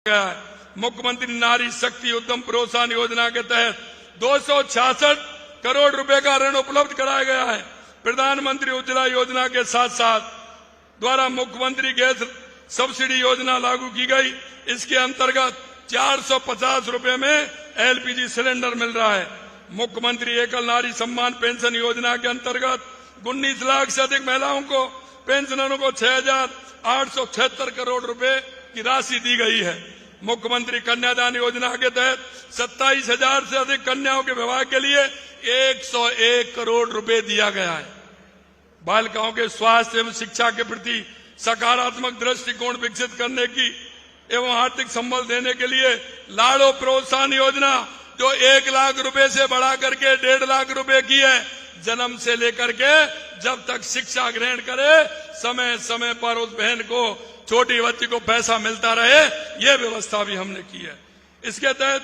गया है। मुख्यमंत्री नारी शक्ति उद्यम प्रोत्साहन योजना के तहत 266 करोड़ रुपए का ऋण उपलब्ध कराया गया है। प्रधानमंत्री उज्ज्वला योजना के साथ साथ द्वारा मुख्यमंत्री गैस सब्सिडी योजना लागू की गई। इसके अंतर्गत 450 रुपए में एलपीजी सिलेंडर मिल रहा है। मुख्यमंत्री एकल नारी सम्मान पेंशन योजना के अंतर्गत 19 लाख से अधिक महिलाओं को पेंशनरों को 6,876 करोड़ रुपए की राशि दी गई है। मुख्यमंत्री कन्यादान योजना के तहत 27,000 से अधिक कन्याओं के विवाह के लिए 101 करोड़ रुपए दिया गया है। बालिकाओं के स्वास्थ्य एवं शिक्षा के प्रति सकारात्मक दृष्टिकोण विकसित करने की एवं आर्थिक संबल देने के लिए लाड़ो प्रोत्साहन योजना जो 1 लाख रुपए से बढ़ा करके 1.5 लाख रुपए की है। जन्म से लेकर के जब तक शिक्षा ग्रहण करे समय समय पर उस बहन को छोटी बच्ची को पैसा मिलता रहे, ये व्यवस्था भी हमने की है। इसके तहत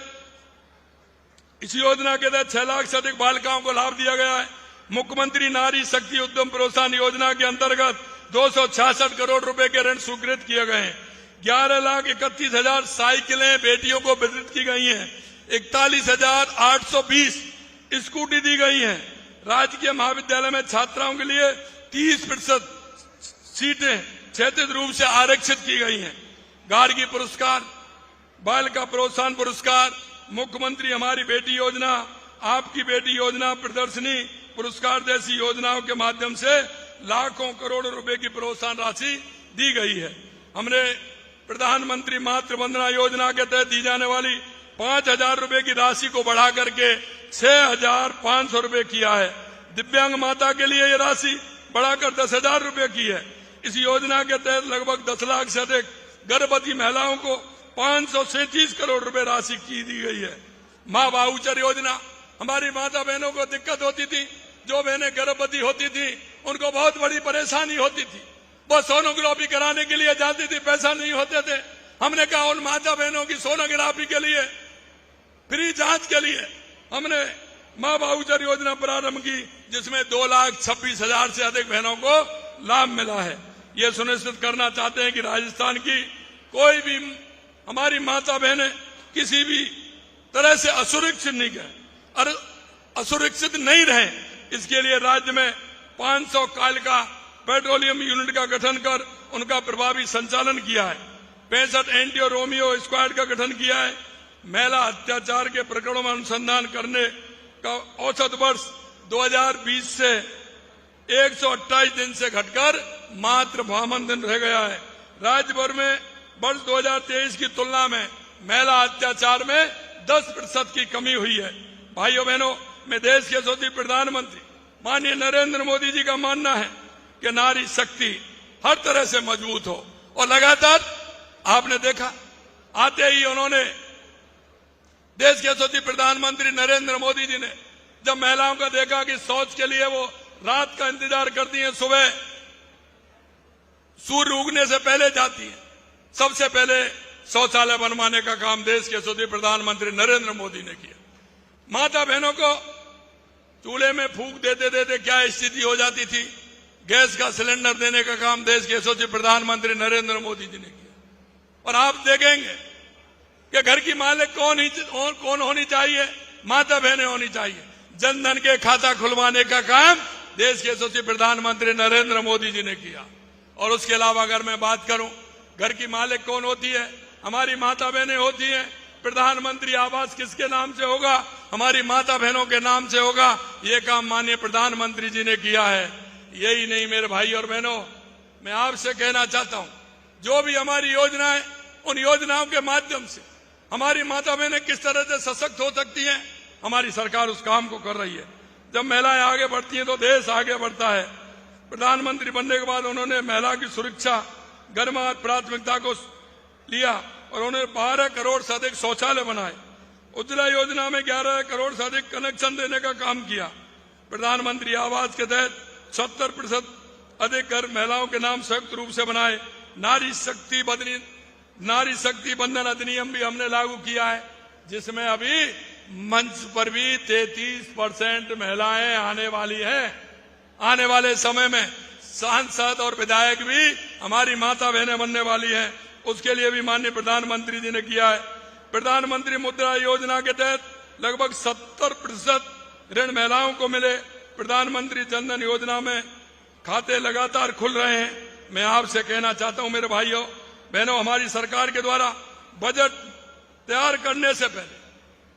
इस योजना के तहत 6 लाख से अधिक बालिकाओं को लाभ दिया गया है। मुख्यमंत्री नारी शक्ति उद्यम प्रोत्साहन योजना के अंतर्गत 266 करोड़ रुपए के ऋण स्वीकृत किए गए हैं। 11,31,000 साइकिलें बेटियों को वितरित की गई हैं। 41,820 स्कूटी दी गई हैं। राजकीय महाविद्यालय में छात्राओं के लिए 30% सीटें क्षेत्रीय रूप से आरक्षित की गई हैं। गार्गी पुरस्कार, बालिका प्रोत्साहन पुरस्कार, मुख्यमंत्री हमारी बेटी योजना, आपकी बेटी योजना, प्रदर्शनी पुरस्कार जैसी योजनाओं के माध्यम से लाखों करोड़ों रुपए की प्रोत्साहन राशि दी गई है। हमने प्रधानमंत्री मातृ वंदना योजना के तहत दी जाने वाली 5,000 रुपए की राशि को बढ़ा करके 6,500 रुपए किया है। दिव्यांग माता के लिए ये राशि बढ़ाकर 10,000 रुपए की है। इस योजना के तहत लगभग 10 लाख से अधिक गर्भवती महिलाओं को 537 करोड़ रुपए राशि की दी गई है। माँ वाउचर योजना, हमारी माता बहनों को दिक्कत होती थी, जो बहनें गर्भवती होती थी उनको बहुत बड़ी परेशानी होती थी। वो सोनोग्राफी कराने के लिए जाती थी, पैसा नहीं होते थे। हमने कहा उन माता बहनों की सोनोग्राफी के लिए फ्री जांच के लिए हमने माँ वाउचर योजना प्रारंभ की, जिसमें 2,26,000 से अधिक बहनों को लाभ मिला है। ये सुनिश्चित करना चाहते हैं कि राजस्थान की कोई भी हमारी माता बहनें किसी भी तरह से असुरक्षित नहीं रहे। इसके लिए राज्य में 500 कालिका पेट्रोलियम यूनिट का गठन कर उनका प्रभावी संचालन किया है। 65 एंटी और रोमियो स्क्वाड का गठन किया है। महिला अत्याचार के प्रकरणों में अनुसंधान करने का औसत वर्ष 2020 से 128 दिन से घटकर मात्र 52 दिन रह गया है। राज्य भर में वर्ष 2023 की तुलना में महिला अत्याचार में 10% की कमी हुई है। भाइयों बहनों, मैं देश के यशस्वी प्रधानमंत्री माननीय नरेंद्र मोदी जी का मानना है कि नारी शक्ति हर तरह से मजबूत हो। और लगातार आपने देखा, आते ही उन्होंने देश के यशस्वी प्रधानमंत्री नरेंद्र मोदी जी ने जब महिलाओं का देखा कि शौच के लिए वो रात का इंतजार करती हैं, सुबह सूर्य उगने से पहले जाती हैं, सबसे पहले शौचालय बनवाने का काम देश के यशस्वी प्रधानमंत्री नरेंद्र मोदी ने किया। माता बहनों को चूल्हे में फूंक देते देते क्या स्थिति हो जाती थी, गैस का सिलेंडर देने का काम देश के यशस्वी प्रधानमंत्री नरेंद्र मोदी जी ने किया। और आप देखेंगे कि घर की मालिक कौन होनी चाहिए, माता बहनें होनी चाहिए। जनधन के खाता खुलवाने का काम देश के यशस्वी प्रधानमंत्री नरेंद्र मोदी जी ने किया। और उसके अलावा अगर मैं बात करूं, घर की मालिक कौन होती है, हमारी माता बहनें होती हैं। प्रधानमंत्री आवास किसके नाम से होगा, हमारी माता बहनों के नाम से होगा। ये काम माननीय प्रधानमंत्री जी ने किया है। यही नहीं मेरे भाई और बहनों, मैं आपसे कहना चाहता हूं, जो भी हमारी योजनाएं, उन योजनाओं के माध्यम से हमारी माता बहनें किस तरह से सशक्त हो सकती हैं, हमारी सरकार उस काम को कर रही है। जब महिलाएं आगे बढ़ती हैं तो देश आगे बढ़ता है। प्रधानमंत्री बनने के बाद उन्होंने महिला की सुरक्षा गर्मा प्राथमिकता को लिया और उन्होंने 12 करोड़ से अधिक शौचालय बनाए। उज्ज्वला योजना में 11 करोड़ से अधिक कनेक्शन देने का काम किया। प्रधानमंत्री आवास के तहत 70% अधिक घर महिलाओं के नाम संयुक्त रूप से बनाए। नारी शक्ति बंधन अधिनियम भी हमने लागू किया है, जिसमें अभी मंच पर भी 33% महिलाएं आने वाली हैं। आने वाले समय में सांसद और विधायक भी हमारी माता बहनें बनने वाली हैं। उसके लिए भी माननीय प्रधानमंत्री जी ने किया है। प्रधानमंत्री मुद्रा योजना के तहत लगभग 70% ऋण महिलाओं को मिले। प्रधानमंत्री जनधन योजना में खाते लगातार खुल रहे हैं। मैं आपसे कहना चाहता हूं मेरे भाइयों बहनों, हमारी सरकार के द्वारा बजट तैयार करने से पहले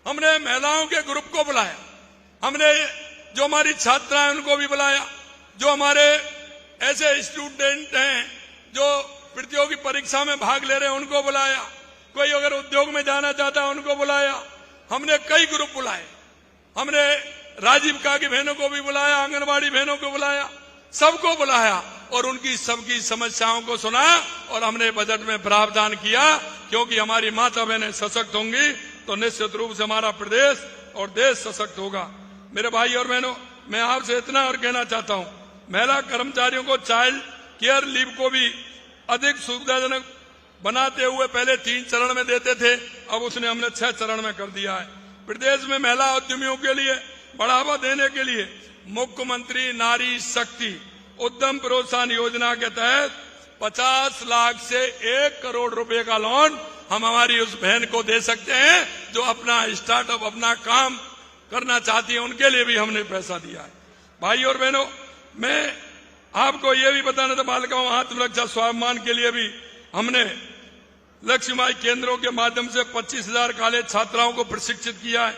हमने महिलाओं के ग्रुप को बुलाया, हमने जो हमारी छात्राएं उनको भी बुलाया, जो हमारे ऐसे स्टूडेंट हैं जो प्रतियोगी परीक्षा में भाग ले रहे हैं उनको बुलाया, कोई अगर उद्योग में जाना चाहता है उनको बुलाया। हमने कई ग्रुप बुलाए, हमने राजीविका की बहनों को भी बुलाया, आंगनबाड़ी बहनों को बुलाया, सबको बुलाया और उनकी सबकी समस्याओं को सुना और हमने बजट में प्रावधान किया। क्योंकि हमारी माता बहनें सशक्त होंगी तो निश्चित रूप से हमारा प्रदेश और देश सशक्त होगा। मेरे भाई और बहनों, मैं आपसे इतना और कहना चाहता हूं, महिला कर्मचारियों को चाइल्ड केयर लीव को भी अधिक सुविधाजनक बनाते हुए पहले 3 चरण में देते थे, अब उसने हमने 6 चरण में कर दिया है। प्रदेश में महिला उद्यमियों के लिए बढ़ावा देने के लिए मुख्यमंत्री नारी शक्ति उद्यम प्रोत्साहन योजना के तहत 50 लाख से 1 करोड़ रुपए का लोन हम हमारी उस बहन को दे सकते हैं जो अपना स्टार्टअप, अपना काम करना चाहती है, उनके लिए भी हमने पैसा दिया है। भाई और बहनों, मैं आपको ये भी बताना था, बालिकाओं आत्मरक्षा स्वाभिमान के लिए भी हमने लक्ष्मीबाई केंद्रों के माध्यम से 25,000 कॉलेज छात्राओं को प्रशिक्षित किया है।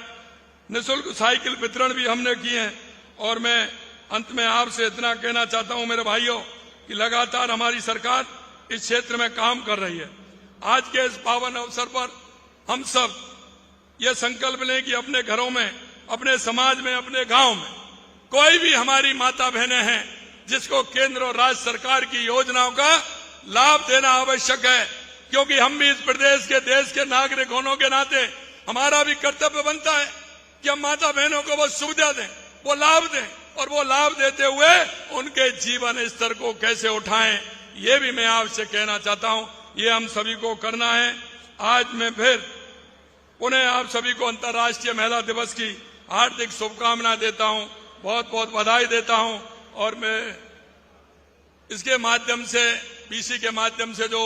निःशुल्क साइकिल वितरण भी हमने किए हैं। और मैं अंत में आपसे इतना कहना चाहता हूं मेरे भाइयों कि लगातार हमारी सरकार इस क्षेत्र में काम कर रही है। आज के इस पावन अवसर पर हम सब ये संकल्प लें कि अपने घरों में, अपने समाज में, अपने गांव में कोई भी हमारी माता बहनें हैं जिसको केंद्र और राज्य सरकार की योजनाओं का लाभ देना आवश्यक है। क्योंकि हम भी इस प्रदेश के, देश के नागरिक होने के नाते हमारा भी कर्तव्य बनता है कि हम माता बहनों को वो सुविधा दें, वो लाभ दें और वो लाभ देते हुए उनके जीवन स्तर को कैसे उठाएं, ये भी मैं आपसे कहना चाहता हूं। ये हम सभी को करना है। आज मैं फिर पुनः आप सभी को अंतर्राष्ट्रीय महिला दिवस की हार्दिक शुभकामनाएं देता हूं, बहुत बहुत बधाई देता हूं। और मैं इसके माध्यम से, पीसी के माध्यम से जो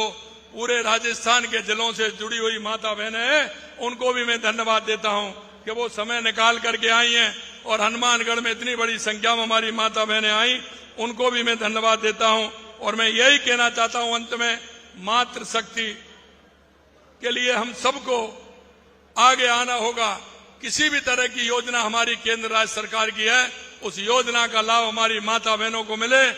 पूरे राजस्थान के जिलों से जुड़ी हुई माता बहनें हैं उनको भी मैं धन्यवाद देता हूं कि वो समय निकाल करके आई हैं और हनुमानगढ़ में इतनी बड़ी संख्या में हमारी माता बहनें आई, उनको भी मैं धन्यवाद देता हूं। और मैं यही कहना चाहता हूं अंत में, मातृशक्ति के लिए हम सबको आगे आना होगा। किसी भी तरह की योजना हमारी केंद्र राज्य सरकार की है, उस योजना का लाभ हमारी माता बहनों को मिले।